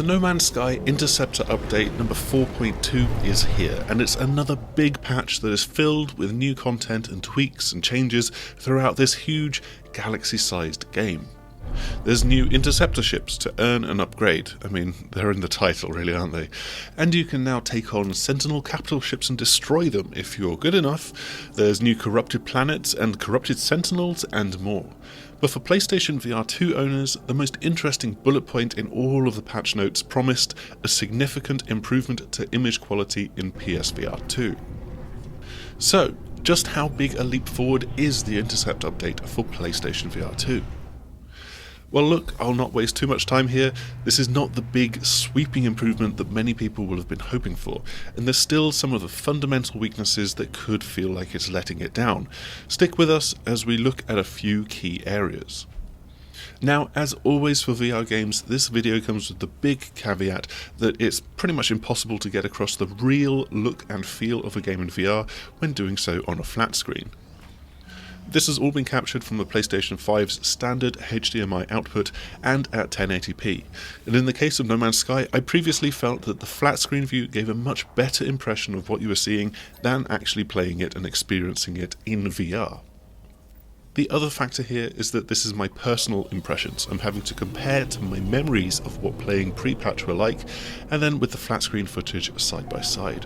No Man's Sky Interceptor update number 4.2 is here, and it's another big patch that is filled with new content and tweaks and changes throughout this huge galaxy-sized game. There's new Interceptor ships to earn and upgrade. I mean, they're in the title really, aren't they? And you can now take on Sentinel capital ships and destroy them if you're good enough. There's new corrupted planets and corrupted Sentinels and more. But for PlayStation VR2 owners, the most interesting bullet point in all of the patch notes promised a significant improvement to image quality in PSVR2. So, just how big a leap forward is the Intercept update for PlayStation VR2? Well look, I'll not waste too much time here. This is not the big sweeping improvement that many people will have been hoping for, and there's still some of the fundamental weaknesses that could feel like it's letting it down. Stick with us as we look at a few key areas. Now, as always for VR games, this video comes with the big caveat that it's pretty much impossible to get across the real look and feel of a game in VR when doing so on a flat screen. This has all been captured from the PlayStation 5's standard HDMI output and at 1080p, and in the case of No Man's Sky, I previously felt that the flat screen view gave a much better impression of what you were seeing than actually playing it and experiencing it in VR. The other factor here is that this is my personal impressions. I'm having to compare to my memories of what playing pre-patch were like, and then with the flat screen footage side by side.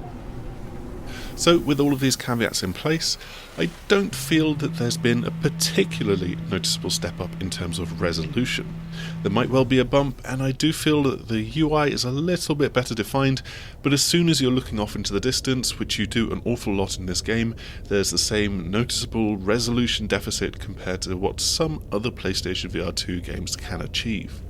So with all of these caveats in place, I don't feel that there's been a particularly noticeable step up in terms of resolution. There might well be a bump, and I do feel that the UI is a little bit better defined, but as soon as you're looking off into the distance, which you do an awful lot in this game, there's the same noticeable resolution deficit compared to what some other PlayStation VR2 games can achieve.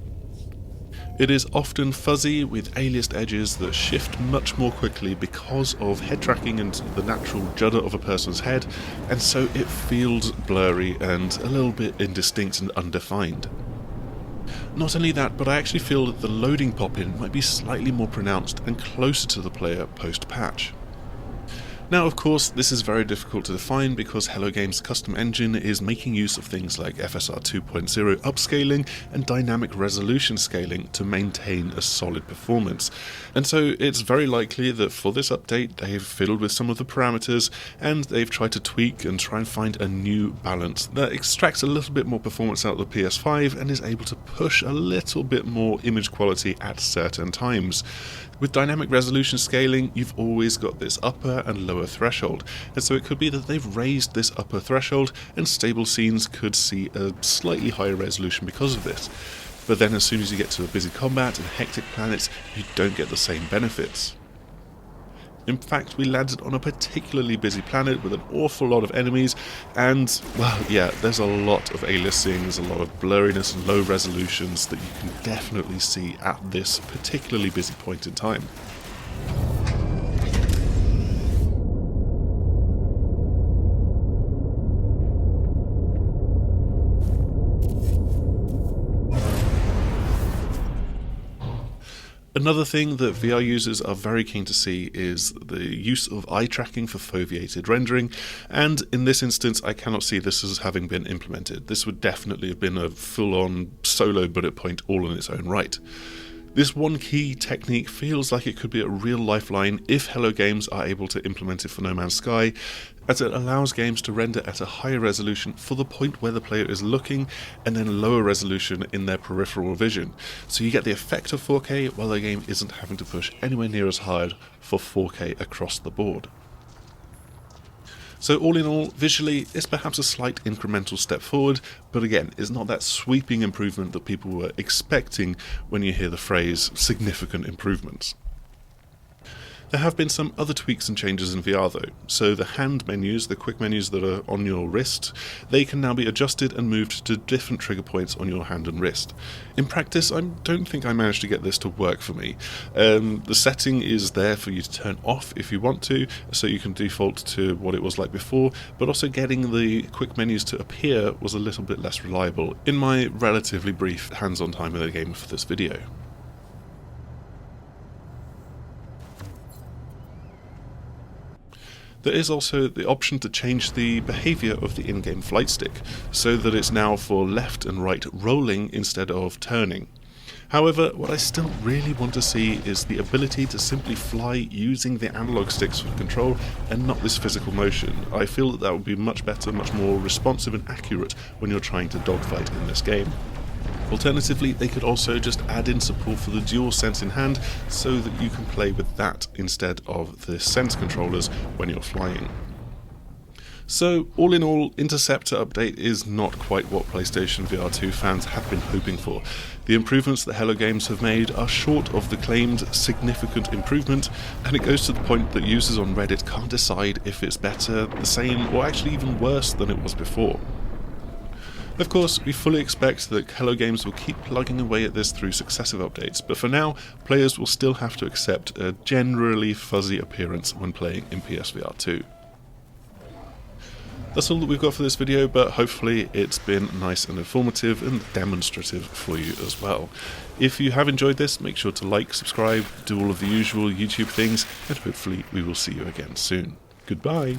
It is often fuzzy with aliased edges that shift much more quickly because of head tracking and the natural judder of a person's head, and so it feels blurry and a little bit indistinct and undefined. Not only that, but I actually feel that the loading pop-in might be slightly more pronounced and closer to the player post-patch. Now of course this is very difficult to define because Hello Games' custom engine is making use of things like FSR 2.0 upscaling and dynamic resolution scaling to maintain a solid performance, and so it's very likely that for this update they've fiddled with some of the parameters and they've tried to tweak and try and find a new balance that extracts a little bit more performance out of the PS5 and is able to push a little bit more image quality at certain times. With dynamic resolution scaling, you've always got this upper and lower threshold, and so it could be that they've raised this upper threshold and stable scenes could see a slightly higher resolution because of this. But then as soon as you get to a busy combat and hectic planets, you don't get the same benefits. In fact, we landed on a particularly busy planet with an awful lot of enemies, and, well, yeah, there's a lot of aliasing, there's a lot of blurriness and low resolutions that you can definitely see at this particularly busy point in time. Another thing that VR users are very keen to see is the use of eye tracking for foveated rendering, and in this instance I cannot see this as having been implemented. This would definitely have been a full-on solo bullet point all in its own right. This one key technique feels like it could be a real lifeline if Hello Games are able to implement it for No Man's Sky, as it allows games to render at a higher resolution for the point where the player is looking, and then lower resolution in their peripheral vision. So you get the effect of 4K while the game isn't having to push anywhere near as hard for 4K across the board. So all in all, visually, it's perhaps a slight incremental step forward, but again, it's not that sweeping improvement that people were expecting when you hear the phrase significant improvements. There have been some other tweaks and changes in VR though, so the hand menus, the quick menus that are on your wrist, they can now be adjusted and moved to different trigger points on your hand and wrist. In practice, I don't think I managed to get this to work for me. The setting is there for you to turn off if you want to, so you can default to what it was like before, but also getting the quick menus to appear was a little bit less reliable in my relatively brief hands-on time in the game for this video. There is also the option to change the behaviour of the in-game flight stick, so that it's now for left and right rolling instead of turning. However, what I still really want to see is the ability to simply fly using the analog sticks for control and not this physical motion. I feel that would be much better, much more responsive and accurate when you're trying to dogfight in this game. Alternatively, they could also just add in support for the DualSense in hand so that you can play with that instead of the Sense controllers when you're flying. So, all in all, Interceptor update is not quite what PlayStation VR2 fans have been hoping for. The improvements that Hello Games have made are short of the claimed significant improvement, and it goes to the point that users on Reddit can't decide if it's better, the same, or actually even worse than it was before. Of course, we fully expect that Hello Games will keep plugging away at this through successive updates, but for now, players will still have to accept a generally fuzzy appearance when playing in PSVR2. That's all that we've got for this video, but hopefully it's been nice and informative and demonstrative for you as well. If you have enjoyed this, make sure to like, subscribe, do all of the usual YouTube things, and hopefully we will see you again soon. Goodbye!